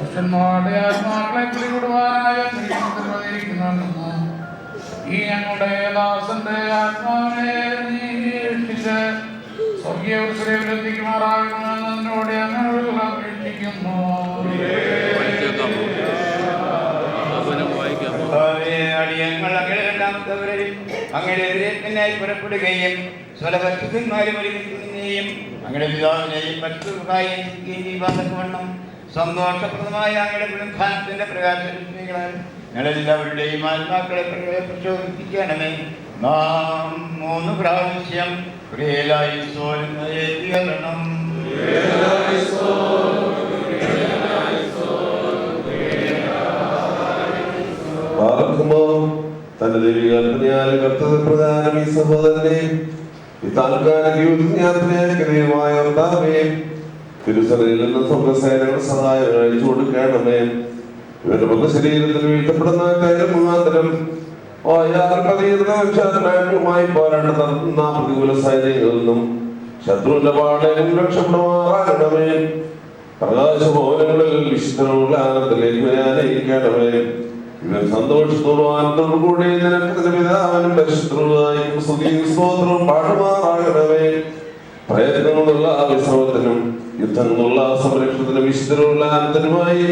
പുരുഷന്മാരുടെ ആത്മാക്കളെ പിടികൂടുവാനായ നിർവഹിക്കുന്നുണ്ടെന്ന് ഈ ഞങ്ങളുടെ ദാസന്റെ ആത്മാവിനെ നീ രക്ഷിച്ച് സ്വർഗീയ എത്തിക്കുമാറാകണമെന്ന് നിന്നോട് ഞങ്ങൾ അപേക്ഷിക്കുന്നു. അടിയങ്ങൾ അങ്ങനെ രണ്ടാമത്തവരിൽ അങ്ങനെ എതിരേറ്റിനായി പുറപ്പെടുകയും സ്വലഭക്തന്മാരും ഒരുമിക്കുന്നതിനെയും അങ്ങനെ പിതാവിനെയും മറ്റുവണ്ണം സന്തോഷപ്രദമായ അങ്ങയുടെ പുനഃസ്ഥാനത്തിന്റെ പ്രകാശങ്ങളാൽ ഞങ്ങളെല്ലാവരുടെയും ആത്മാക്കളെ പ്രചോദിപ്പിക്കണമേ. നാം 3 പ്രാവശ്യം ഏറ്റിയരണം. തന്റെ ദൈവികൽപ്പനയാലും കർത്തവ്യപ്രകാരം ഈ സഹോദരനെ ഈ താൽക്കാലിക യാത്രയായ ഉണ്ടാവേ തിരുസഭയിൽ നിന്ന് സ്വർഗസേനകൾ സഹായം അയച്ചു കൊടുക്കണമേ. ഇവരുടെ മൃതശരീരത്തിൽ വീഴ്ത്തപ്പെടുന്ന കാര്യം മുഖാന്തരം മായി പോരാട്ടം നടത്തുന്ന പ്രതികൂല സൈനികളിൽ നിന്നും ശത്രുവിന്റെ പാടേനും രക്ഷപ്പെടുമാറാകണമേ. പ്രകാശഭവനങ്ങളിൽ വിശുദ്ധനുള്ള ആനന്ദത്തിലേക്ക് നയിക്കണമേ. ഇവർ സന്തോഷത്തോടും ആനന്ദത്തോടും കൂടി നിനക്ക് പിതാവിനും പരിശുദ്ധവും സ്തുതിയും സ്തോത്രവും പാടുമാറാകണമേ. പ്രയത്നങ്ങളുള്ള വിശ്രമത്തിനും യുദ്ധങ്ങളുള്ള സംരക്ഷണത്തിനും വിശുദ്ധനുള്ള ആനന്ദനുമായി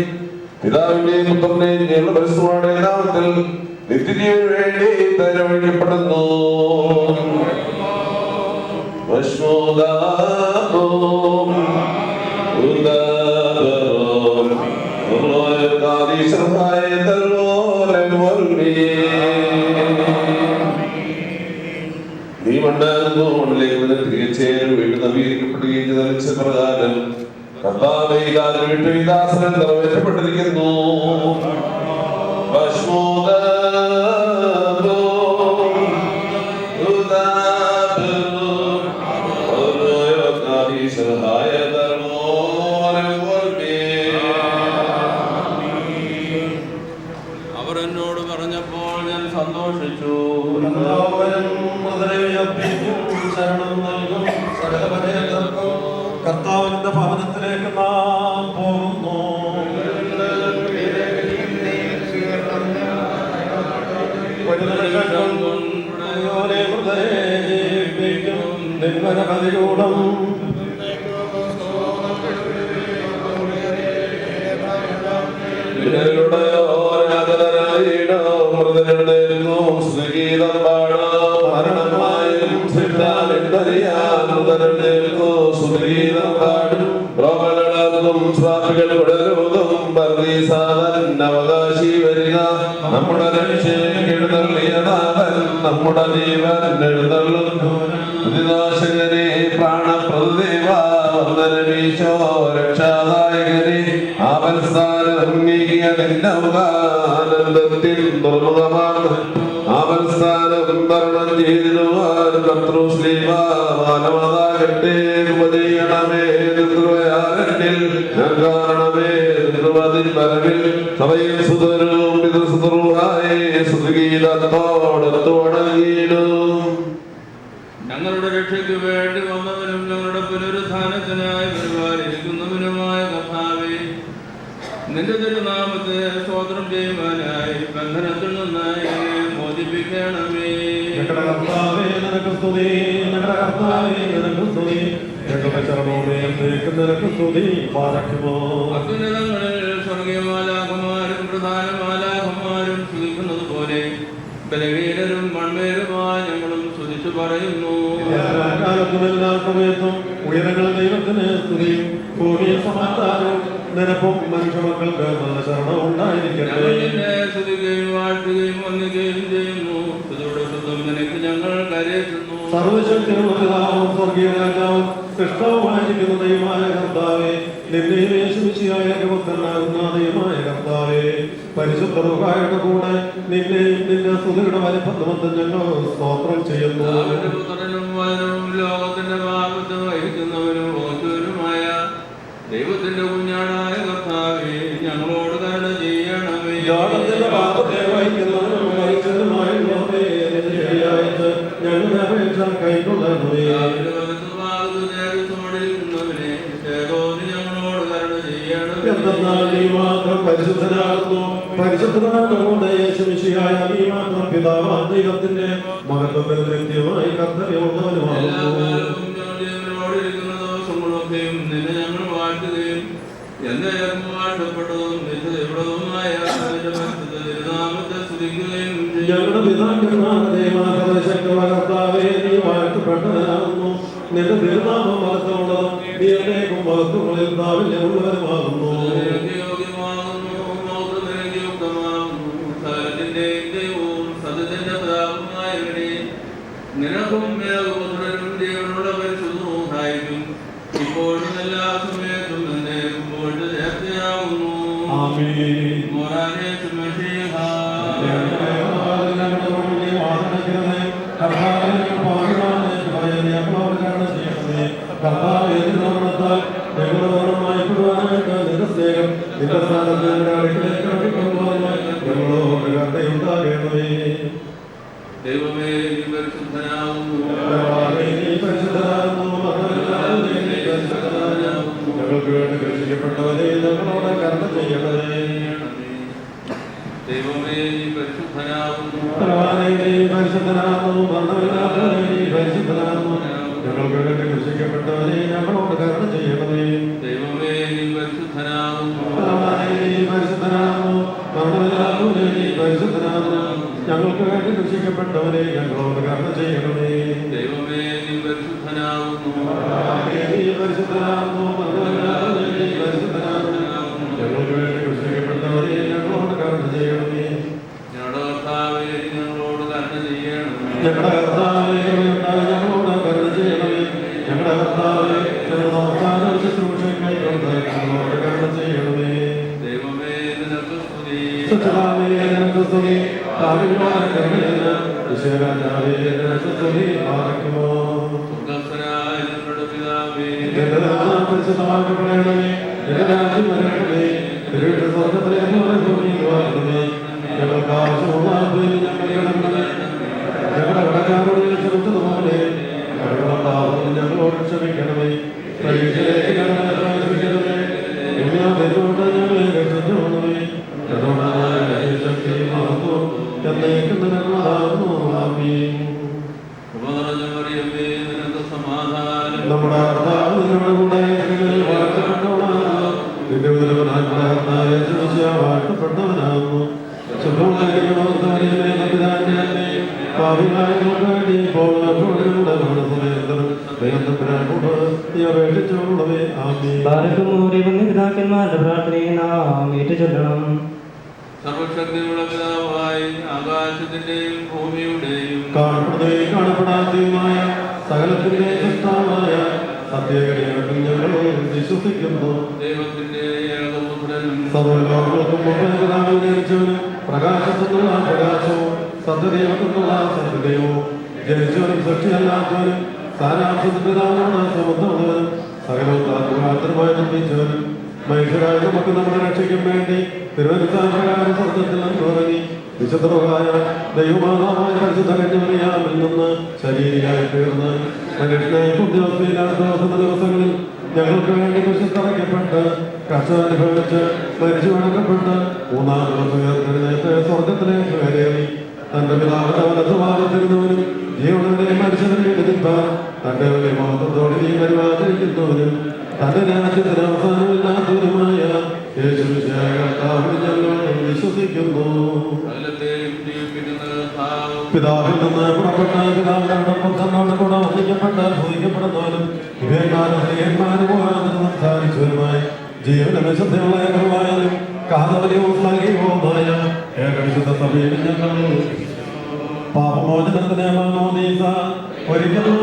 പിതാവിന്റെയും പുത്രന്റെയും പരിശുദ്ധമായ നാമത്തിൽ നിത്യജീവന് വേണ്ടി തരവഴിക്കപ്പെടുന്നു. നീ മണ്ണിലേക്ക് തിരികെ ചേരും വീണ്ടും നവീകരിക്കപ്പെടുകയും ധരിച്ച പ്രകാരം കർത്താവേ വിട്ടു ഈ ദാസനം നിറവേറ്റപ്പെട്ടിരിക്കുന്നു. അവർ എന്നോട് പറഞ്ഞപ്പോൾ ഞാൻ സന്തോഷിച്ചു. കർത്താവിന്റെ ഭവനത്തിലേക്ക് നാം പോകുന്നു. നിർവനപതിരൂഢം സംഗീതം പാടും പാടും സ്വാമികൾ ഉടരുതും അവകാശി വരിക. നമ്മുടെ രക്ഷയെഴുന്നള്ളിയനാഥൻ നമ്മുടെ ജീവൻ എഴുന്നള്ളുന്നു. നാശകനെ പ്രാണപ്രദേവ വന്ദനമീശോ രക്ഷാദായകനെ ആപൽസ്ഥാനം നീക്കിയ നിന്നൗകാനന്ദത്തിൽ നിർമ്മതമാണ്. ആപൽസ്ഥാനം ഭരണം ചെയ്തിടുവാൻ കർത്തൃശ്രീമാനവതാകട്ടെ. ഉപജയണമേ നിർദ്രയാരണ്യിൽ കാരണമേ നിർവതിൽ പരവിൽ സഭയിൽ സുതരും പിതൃസുതറുഹായേ സുഗീതത്തോടത്തോടങ്ങിയിടും. ഞങ്ങളുടെ രക്ഷയ്ക്ക് വേണ്ടി വന്നവനും ഞങ്ങളുടെ പുനരുത്ഥാനത്തിനായി പരിപാലിക്കുന്നവനുമായ കർത്താവേ, നിന്റെ തിരുനാമത്തെ സ്തോത്രം ചെയ്യുവാനായി ബന്ധനത്തിൽ നിന്നായി മോചിപ്പിക്കണമേ. അത്യുന്നതങ്ങളിൽ സ്വർഗീയ മാലാഖമാരും പ്രധാന മാലാഖമാരും സ്തുതിക്കുന്നത് പോലെ ബലഹീനരും മൺമേരുമായി ഞങ്ങളും സ്തുതിച്ചു പറയുന്നു. ഉയരങ്ങളിൽ ദൈവത്തിന് സ്തുതിയും ഭൂമിയിൽ സമാധാനവും നിനക്കും മനുഷ്യമക്കൾക്ക് നല്ല ശരണം ഉണ്ടായിരിക്കട്ടെ. സ്തുതിക്കുകയും വാഴ്ത്തുകയും വന്ദിക്കുകയും ചെയ്യുന്നു. നിനക്ക് ഞങ്ങൾ കരയുന്നു. സർവശക്തിയും സ്വർഗീയ രാജാവും കൃഷ്ണവുമായിരിക്കുന്ന ദൈവമായ കർത്താവേ, നിന്നെയും യേശുമിശിഹായ പുത്രനാകുന്ന ദൈവമായ കർത്താവേ, പരിശുദ്ധ റൂഹായുടെ കൂടെ നിന്നെയും നിന്റെ സ്തുതിയുടെ വലിപ്പത്തുമൊത്തം ഞങ്ങൾ സ്തോത്രം ചെയ്യുന്നു. ലോകത്തിന്റെ പാപത്തെ വഹിക്കുന്നവരും ഓശുവനുമായ ദൈവത്തിന്റെ കുഞ്ഞാടായ കർത്താവേ, ഞങ്ങളോട് കരുണ ചെയ്യണമേ. ലോകത്തിന്റെ പാപത്തെ വഹിക്കുന്നവരും ഞങ്ങളുടെ അപേക്ഷ കൈക്കൊള്ളണമേ. ഞങ്ങളോട് കരുണ ചെയ്യണമേ. എന്നാൽ നീ മാത്രം പരിശുദ്ധനാകുന്നു. പരിശുദ്ധനാകുകൊണ്ട് യേശുമിശിഹായ നീ മാത്രം പിതാവാം ദൈവത്തിന്റെ മഹത്വത്തിൽ നിത്യമായി കർത്തവ്യമുള്ളവനുമാകുന്നു. നിന്നെ ഞങ്ങൾ വാഴ്ത്തുകയും എന്റെ വാഴ്ത്തപ്പെട്ടതും നിത്യതയുള്ളതുമായ നാമത്തെ സ്തുതിക്കുകയും ഞങ്ങളുടെ പിതാക്കന്മാരുടെ മാർഗദർശകമായ കർത്താവേ, നീ വാഴ്ത്തപ്പെട്ടവനാകുന്നു. നിന്റെ തിരുനാമം മഹത്വമുള്ളതും നീ എന്നേക്കും മഹത്വങ്ങളിൽ പ്രാബല്യമുള്ളവരുമാകുന്നു. നിനക്കും മേഘപുത്രനും ജീവനുള്ള പരിശുദ്ധവും ഇപ്പോഴും എല്ലാ സമയത്തും എന്നേക്കുമ്പോൾ നേർച്ചയാവുന്നു. ദൈവമേ നീ പരിശുദ്ധനാകുന്നു. ഞങ്ങൾക്ക് വേണ്ടി രക്ഷിക്കപ്പെട്ടവരെ ഞങ്ങളോട് കരുണ ചെയ്യണമേ. ദൈവമേ നീ പരിശുദ്ധനാകുന്നു. പരിശുദ്ധനാകുന്നു. പരിശുദ്ധനാകുന്നു. ഞങ്ങൾക്ക് വേണ്ടി രക്ഷിക്കപ്പെട്ടവരെ ഞങ്ങളോട് കരുണ ചെയ്യണമേ. ദൈവമേ നീ പരിശുദ്ധനാകുന്നു. പരിശുദ്ധനാകുന്നു. പരിശുദ്ധനാകുന്നു. ഞങ്ങൾക്ക് വേണ്ടി രക്ഷിക്കപ്പെട്ടവരെ ഞങ്ങളോട് കരുണ ചെയ്യണമേ. ദൈവമേ നീ പരിശുദ്ധനാകുന്നു. പരിശുദ്ധനാകുന്നു. പരിശുദ്ധനാകുന്നു. ഞങ്ങൾക്ക് വേണ്ടി രക്ഷിക്കപ്പെട്ടവരെ ഞങ്ങളോട് കരുണ ചെയ്യണമേ. ഞങ്ങളുടെ കർത്താവേ ഞങ്ങളോട് കരുണ ചെയ്യണമേ. ഞങ്ങളുടെ കർത്താവേ ഞങ്ങളോട് കരുണ ചെയ്യണമേ. ഞങ്ങളുടെ കർത്താവേ ഞങ്ങളുടെ അവസാന ശുശ്രൂഷയ്ക്കായി ഞങ്ങളോട് കരുണ ചെയ്യണമേ. ദൈവമേ നിനക്ക് സ്തുതി. സുഖാവേ നിനക്ക് സ്തുതി. കാരുണ്യവാൻ കരുണയില്ല. ഈശ്വരനാവേ നിനക്ക് സ്തുതി. പാർക്കുമോ സ്വർഗ്ഗസ്ഥനായ ഞങ്ങളുടെ പിതാവേ, നിന്റെ നാമം പരിശുദ്ധമാക്കപ്പെടണമേ. നിന്റെ രാജ്യം വരണമേ. നിന്റെ സ്വർഗ്ഗത്തിലെ പോലെ ഭൂമിയിൽ വാഴണമേ. ഞങ്ങൾക്ക് ആവശ്യമുള്ള ഞങ്ങളുടെ കടക്കാരോട് ക്ഷമിച്ചതുപോലെ ഞങ്ങളുടെ പാപം ഞങ്ങളോട് ക്ഷമിക്കണമേ. പരീക്ഷയിലേക്ക് ഞങ്ങളെ പ്രവേശിപ്പിക്കണമേ. എന്നോട് ഞങ്ങളെ രക്ഷിച്ചുകൊള്ളണമേ. ശക്തി മഹത്വം എന്നേക്കും നിനക്കുള്ളതാകുന്നു. ആമീൻ. ഉപനിറഞ്ഞ മറിയമേ, നിനക്ക് സമാധാനം. നമ്മുടെ കർത്താവ് നിങ്ങളുടെ കൂടെ വാഴ്ത്തപ്പെട്ടവനാകുന്നു. നിന്റെ ഉദരവനായ യേശുമിശിഹാ വാഴ്ത്തപ്പെട്ടവനാകുന്നു. പിതാക്കന്മാരുടെ പ്രാർത്ഥനയെ നാം ഏറ്റുചൊല്ലണം. സർവശക്തിയുള്ള പിതാവായി ആകാശത്തിന്റെയും ഭൂമിയുടെയും കാണപ്പെടാത്തതുമായ സകലത്തിന്റെ സൃഷ്ടാവായ സത്യകരത്തിൽ ഞങ്ങൾ വിശ്വസിക്കുന്നു. ദൈവത്തിന്റെ ഏകപുത്രനും സർവ്വലോകങ്ങൾക്കും മുമ്പ് ജനിച്ചവനും പ്രകാശത്തിനുള്ള പ്രകാശവും സത്യദൈവത്തിനുള്ള സത്യദൈവവും ജനിച്ചവനും സൃഷ്ടിയല്ലാത്തവനും സാരാംശത്തിന്റെ സമുദ്രമുള്ളവനും സകലവും മാത്രമായി നിർമ്മിച്ചവനും മനുഷ്യരായ നമുക്ക് നമ്മുടെ രക്ഷയ്ക്കും വേണ്ടി തിരുവനന്തപുരം സ്വർഗത്തിൽ നിന്ന് ഇറങ്ങി വിശുദ്ധമായ ദൈവമാതാവായ പരിശുദ്ധ കന്യകമറിയാമിൽ നിന്ന് ശരീരിയായി തീർന്ന് മനുഷ്യനായി ദിവസ ദിവസങ്ങളിൽ ഞങ്ങൾക്ക് വേണ്ടി വിശുദ്ധറയ്ക്കപ്പെട്ട് കഷ്ടമനുഭവിച്ച് മരിച്ചു അടക്കപ്പെട്ട് മൂന്നാം ദിവസം ഉയർത്തെഴുന്നേറ്റ് സ്വർഗത്തിലേക്ക് കയറി തന്റെ പിതാവിന്റെ വലതുഭാഗത്തിരുന്നവനും ജീവനെ മനുഷ്യനെ എതിർപ്പാൻ തന്റെ വലിയ മഹത്വത്തോടെ നീ പരിപാലിക്കുന്നവനും തന്റെ രാജ്യത്തിന് അവസാനമില്ലാത്തവരുമായ യേശുമിശിഹായ കർത്താവിൽ ഞങ്ങൾ വിശ്വസിക്കുന്നു. പിതാവിൽ നിന്ന് പുറപ്പെട്ട പിതാവിനോടൊപ്പം തന്നോട് കൂടെ വന്ദിക്കപ്പെട്ട ഭൂതിക്കപ്പെടുന്നവനും ഇവന്മാരും സംസാരിച്ചവരുമായി ജീവന വിശുദ്ധമുള്ള ഏകമായാലും കാതവലിയവും ശ്ലാഘികവുമായ ഏകവിശുദ്ധ സഭയിൽ ഞങ്ങൾ പാപമോചനത്തിന് മാമോദീസ ഒരിക്കലും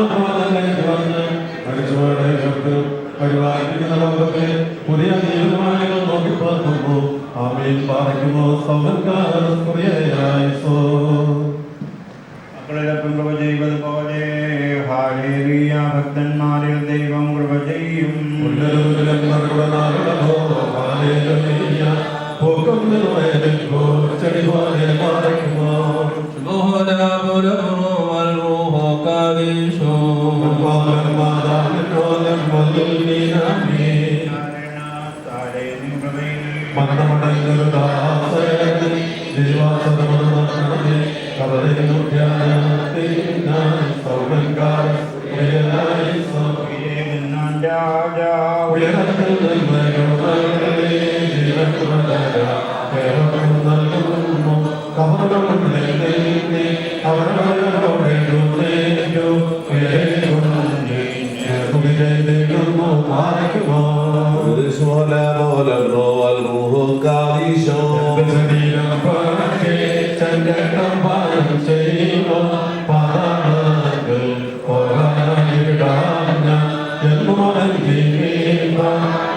പറഞ്ഞ് മരിച്ചവരുടെ പരിപാലിക്കുന്ന ലോകത്തെ പുതിയ ജീവനമായി നോക്കി പാർക്കുന്നു. ആമീൻ. പാർക്കുമോ സൗകര്യായിസോ കൃപ ചെയ്തതുപോലെ ഭക്തന്മാരിൽ ദൈവം കൃപ ചെയ്യും. കൃപയിൽ മരണമടഞ്ഞൊരു ദാസനെ ജീവാസനമേ കവലയിലു ധ്യാനത്തിനായി സൗമൻകാരൻ ഉയരത്തിൽ നന്മകളുടെ നൽകുന്നു കവറുകളുടെ അവരോടെ പാലിക്കുമോ ചന്ദ്രം പാലം ചെയ്യുമോ പാദങ്ങൾ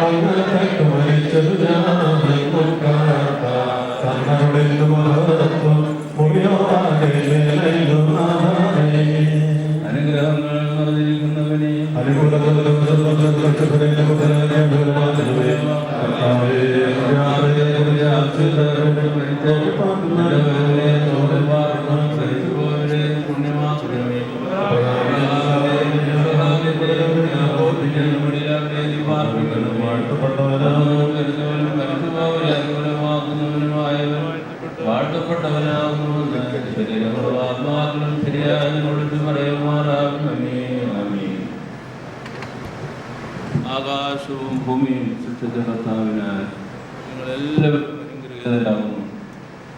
അങ്ങനത്തെ മരിച്ചത് ഞാനെന്നും കാണാത്ത കണ്ണുടെ മഹത്വം മുറിയോടെ അനുഗ്രഹങ്ങൾ നിറഞ്ഞിരിക്കുന്നവനെ വാഴ്ത്തപ്പെട്ടവനാകുന്നു ശരീരങ്ങളും ആത്മാക്കളും ശരിയായ കൊടുത്ത് പറയുമാറാകുന്നേ. ആകാശവും ഭൂമിയും സൃഷ്ടിച്ച കർത്താവിനാൽ നിങ്ങളെല്ലാവരും അനുഗ്രഹീതരാകുന്നു.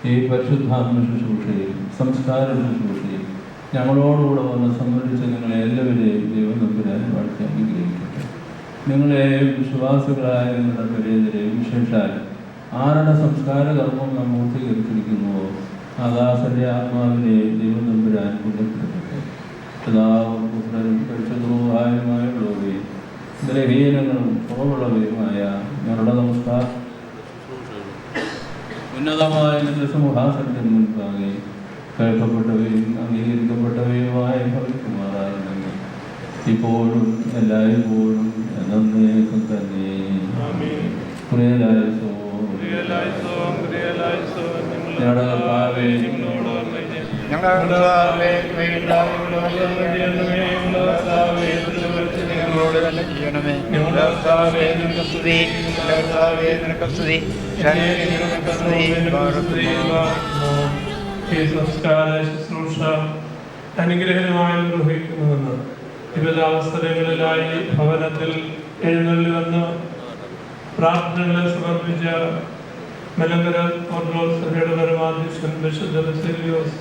ഈ പരിശുദ്ധാത്മ ശുശ്രൂഷയിൽ സംസ്കാര ശുശ്രൂഷയിൽ ഞങ്ങളോടുകൂടെ വന്ന് സംബന്ധിച്ച നിങ്ങളെ എല്ലാവരെയും ദൈവം തമ്പുരാൻ വാഴ്ത്തി അനുഗ്രഹിക്കട്ടെ. നിങ്ങളെ വിശ്വാസികളായ നിങ്ങളുടെ പരേതരെയും വിശേഷാൽ ആരുടെ സംസ്കാര കർമ്മം നാം പൂർത്തീകരിച്ചിരിക്കുന്നുവോ ആകാശന്റെ ആത്മാവിനെ ദൈവം തമ്പുരാൻ പുണ്യപ്പെടുത്തട്ടെ. പിതാവും പുത്രനും പരിശുദ്ധവുമായുള്ളവയെ ബലഹീനങ്ങളും കുറവുള്ളവയുമായ ഞങ്ങളുടെ നമസ്കാരം ഉന്നതമായ നിന്റെ സിംഹാസനത്തിന് മുൻപാകെ കേൾക്കപ്പെട്ടവയും അംഗീകരിക്കപ്പെട്ടവയുമായ ഭവിക്കുമാറാകണമെങ്കിൽ ഇപ്പോഴും എല്ലായ്പ്പോഴും എന്നേക്കും തന്നെ. ഞങ്ങളുടെ കർത്താവേ, ഞങ്ങളോട് തന്നെ ചെയ്യണമേ. ഈ സംസ്കാര ശുശ്രൂഷ അനുഗ്രഹമായി നിർവഹിക്കുന്നുവെന്ന് വിവിധ അവസരങ്ങളിലായി ഭവനത്തിൽ എഴുന്നള്ളി വന്ന് പ്രാർത്ഥനകളെ സമർപ്പിച്ച മലങ്കര ഓർത്തഡോക്സ് സഭയുടെ പരമാധ്യക്ഷൻ വിശുദ്ധ ബസേലിയോസ്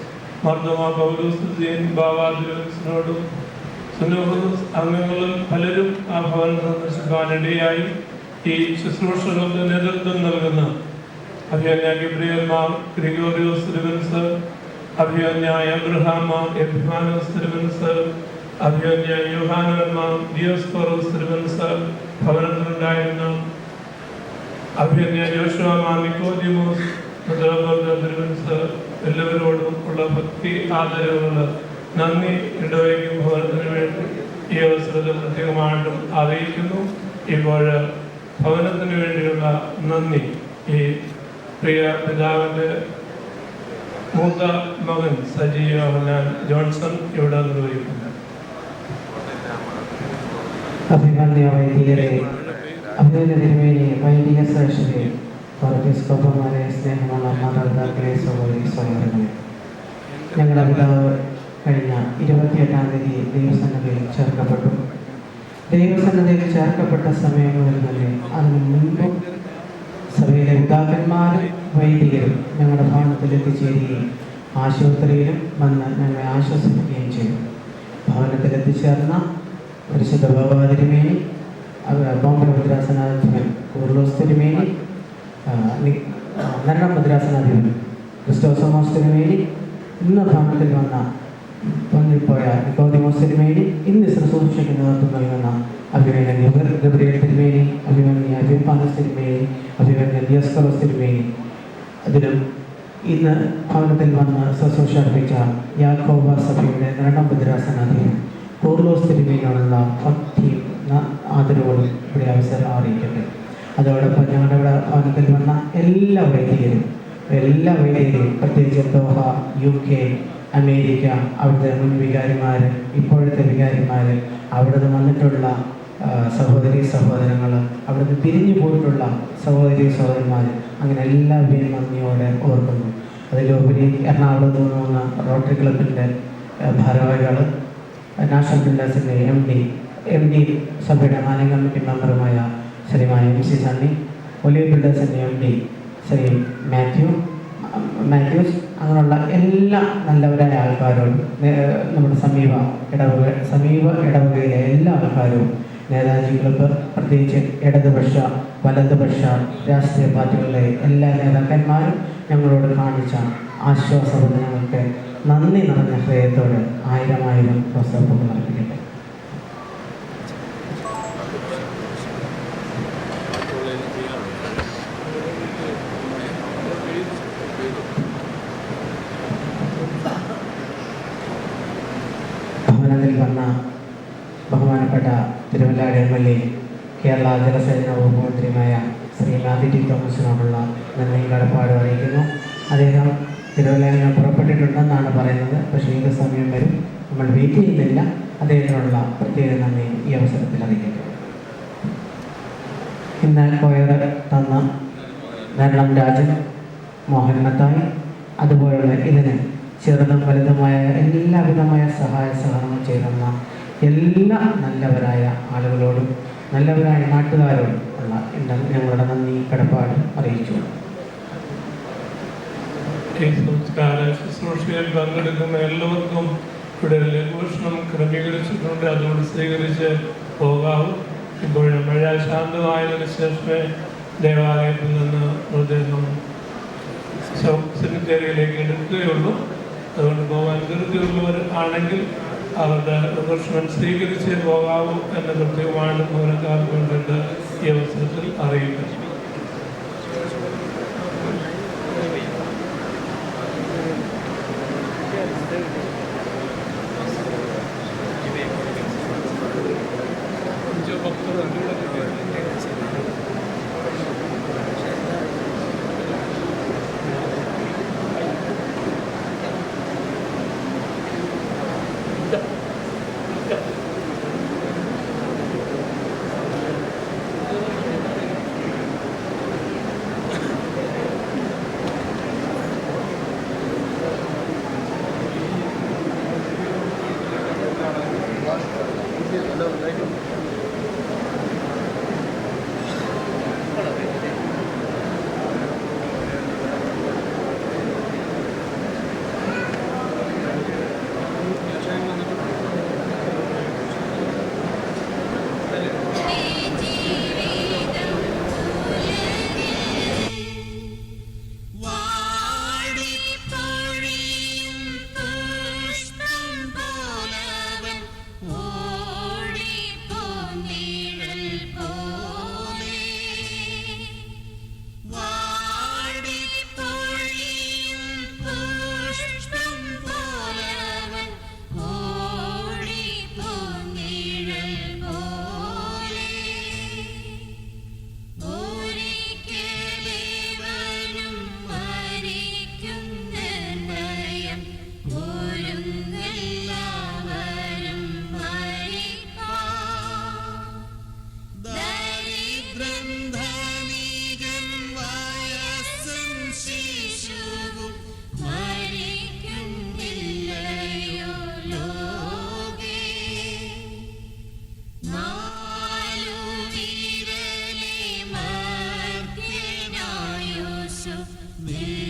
മാർത്തോമാ പൗലോസ് ബാവാദിയോസിനോടും അംഗങ്ങളിൽ പലരും ആ ഭവനം സന്ദർശിക്കാനിടയായി ഈ ശുശ്രൂഷകൾക്ക് നേതൃത്വം നൽകുന്ന അഭിയന്യ ഗബ്രിയേൽ മാർ ഗ്രിഗോറിയോസ് തിരുമനസ്, അഭിയന്യ എബ്രഹാം മാർ എപ്പിഫാനോസ് തിരുമനസ്, അഭിയന്യ യോഹാനൻ മാർ ദിയോസ്കോറോസ് തിരുമനസ്, ഭവനത്തിലുണ്ടായിരുന്ന അഭിയന്യ യോശുവ മാർ നിക്കോദിമോസ് തിരുമനസ്, എല്ലാവരോടും ഉള്ള ഭക്തി ആദരവുകൾ നന്ദി ഇടവയ്ക്കും ഭവനത്തിന് വേണ്ടി ഈ അവസരത്തിൽ പ്രത്യേകമായിട്ടും അറിയിക്കുന്നു. ഇപ്പോൾ ഭവനത്തിന് വേണ്ടിയുള്ള നന്ദി ഈ പ്രിയ പിതാവിൻ്റെ മൂത്ത മകൻ സജീവ ജോൺസൺ ഇവിടെ നിർവഹിക്കുന്നു. അഭിമന്യ വൈദികരെ, അഭിമന്യ തിരുമേനി, വൈദിക ശ്രേഷ്ഠരെ, എപ്പിസ്കോപ്പന്മാരെ, സ്നേഹമുള്ള മാതാപിതാക്കളെ, സഹോദരി സഹോദരങ്ങളെ, ഞങ്ങളുടെ പിതാവ് കഴിഞ്ഞ 28-ാം തീയതി ദൈവസന്നിധിയിൽ ചേർക്കപ്പെട്ടു. ദൈവസന്നിധിയിൽ ചേർക്കപ്പെട്ട സമയം മുതൽ തന്നെ അതിനു മുൻപും സഭയിലെ പിതാക്കന്മാരും വൈദികരും ഞങ്ങളുടെ ഭവനത്തിൽ എത്തിച്ചേരുകയും ആശുപത്രിയിലും വന്ന് ഞങ്ങളെ ആശ്വസിപ്പിക്കുകയും ചെയ്തു. ഭവനത്തിൽ എത്തിച്ചേർന്ന പരിശുദ്ധ ബാബാ തിരുമേനി, ബോംബെ ഭദ്രാസനാധിപൻ കൂർലോസ് തിരുമേനി, നരണം ഭദ്രാസനാധിപൻ ക്രിസ്റ്റോസോമോസ് തിരുമേനി, ഇന്ന് ഭവനത്തിൽ വന്നിപ്പോയ നിക്കോദിമോസ് തിരുമേനി, ഇന്ന് ശുശ്രൂഷയ്ക്ക് നേതൃത്വം നൽകുന്ന അഭിമന്യ ഗബ്രിയേൽ തിരുമേനി, അഭിമന്യ എപ്പിഫാനോസ് തിരുമേനി, അഭിമന്യ ദിയോസ്കോറോസ് തിരുമേനി, അതിലും ഇന്ന് ഭവനത്തിൽ വന്ന് ശുശ്രൂഷ അർപ്പിച്ച യാക്കോബ സഭയുടെ നരണം ഭദ്രാസനാധിപൻ കൂർലോസ് തിരുമേനിയോടുള്ള ഭക്തിയും ആദരവോടും ഇവിടെ അവസരം അറിയിക്കട്ടെ. അതോടൊപ്പം ഞങ്ങളുടെ ഇവിടെ ഭവനത്തിൽ വന്ന എല്ലാ വൈദികരും പ്രത്യേകിച്ച് ദോഹ, UK, അമേരിക്ക, അവിടുത്തെ മുൻ വികാരിമാർ, ഇപ്പോഴത്തെ വികാരിമാർ, അവിടുന്ന് വന്നിട്ടുള്ള സഹോദരി സഹോദരങ്ങൾ, അവിടുന്ന് പിരിഞ്ഞു പോയിട്ടുള്ള സഹോദരി സഹോദരന്മാർ, അങ്ങനെ എല്ലാവരെയും നന്ദിയോടെ ഓർക്കുന്നു. അതിലുപരി എറണാകുളത്ത് നിന്ന് വന്ന റോട്ടറി ക്ലബിൻ്റെ ഭാരവാഹികൾ, നാഷണൽ ബിൽഡേഴ്സിൻ്റെ എം ഡി സഭയുടെ മാനേജിംഗ് കമ്മിറ്റി മെമ്പറുമായ ശ്രീമാൻ MC സണ്ണി, ഒലിവ് ബിൽഡേഴ്സിൻ്റെ MD ശ്രീ മാത്യൂസ്, അങ്ങനെയുള്ള എല്ലാ നല്ലവരായ ആൾക്കാരോടും നമ്മുടെ സമീപ ഇടവകയിലെ എല്ലാ ആൾക്കാരും, നേതാജി ക്ലബ്ബ്, പ്രത്യേകിച്ച് ഇടതുപക്ഷ വലതുപക്ഷ രാഷ്ട്രീയ പാർട്ടികളിലെ എല്ലാ നേതാക്കന്മാരും ഞങ്ങളോട് കാണിച്ച ആശ്വാസവചനങ്ങൾക്ക് നന്ദി നിറഞ്ഞ ഹൃദയത്തോടെ 1000 പ്രോത്സാഹനങ്ങൾ അർപ്പിക്കട്ടെ. ഭവനത്തിൽ വന്ന ബഹുമാനപ്പെട്ട തിരുവല്ലാട് MLA, കേരള ജലസേചന വകുപ്പ് മന്ത്രിയുമായ ശ്രീ മാത്യു ടി തോമസിനോടുള്ള നന്ദിയും കടപ്പാടും അറിയിക്കുന്നു. അദ്ദേഹം തിരുവല്ലയിൽ നിന്ന് പുറപ്പെട്ടിട്ടുണ്ടെന്നാണ് പറയുന്നത്. പക്ഷേ ഏത് സമയം വരും, നമ്മൾ വെയിറ്റ് ചെയ്യുന്നില്ല. അദ്ദേഹത്തിനുള്ള പ്രത്യേക നന്ദി ഈ അവസരത്തിൽ അറിയിക്കുന്നു. ഇന്ന് കൊയർ തന്ന ധാരാളം രാജൻ, മോഹൻ മത്തായി, അതുപോലുള്ള ഇതിന് ചെറുതും വലുതുമായ എല്ലാവിധമായ സഹായ സഹകരണം ചെയ്യുന്ന എല്ലാ നല്ലവരായ ആളുകളോടും നല്ലവരായ നാട്ടുകാരോടും ഉള്ള ഞങ്ങളുടെ നന്ദി കടപ്പാട് അറിയിച്ചു. ഈ സംസ്കാര ശുശ്രൂഷയിൽ പങ്കെടുക്കുന്ന എല്ലാവർക്കും ഇവിടെ ലഘുഭക്ഷണം ക്രമീകരിച്ചിട്ടുണ്ട്. അതുകൊണ്ട് സ്വീകരിച്ച് പോകാവും. ഇപ്പോഴും മഴ ശാന്തമായതിനു ശേഷമേ ദേവാലയത്തിൽ നിന്ന് മൃതദേഹം സെമിത്തേരിയിലേക്ക് എടുക്കുകയുള്ളൂ. അതുകൊണ്ട് പോകാൻ ധൃതിയുള്ളവർ ആണെങ്കിൽ അവരുടെ റിഫ്രഷ്മെന്റ് സ്വീകരിച്ചേ പോകാവൂ എന്ന് പ്രത്യേകമായിട്ട് പൗരക്കാർക്ക് വേണ്ടിയിട്ട് ഈ അവസരത്തിൽ അറിയിക്കുന്നു. Me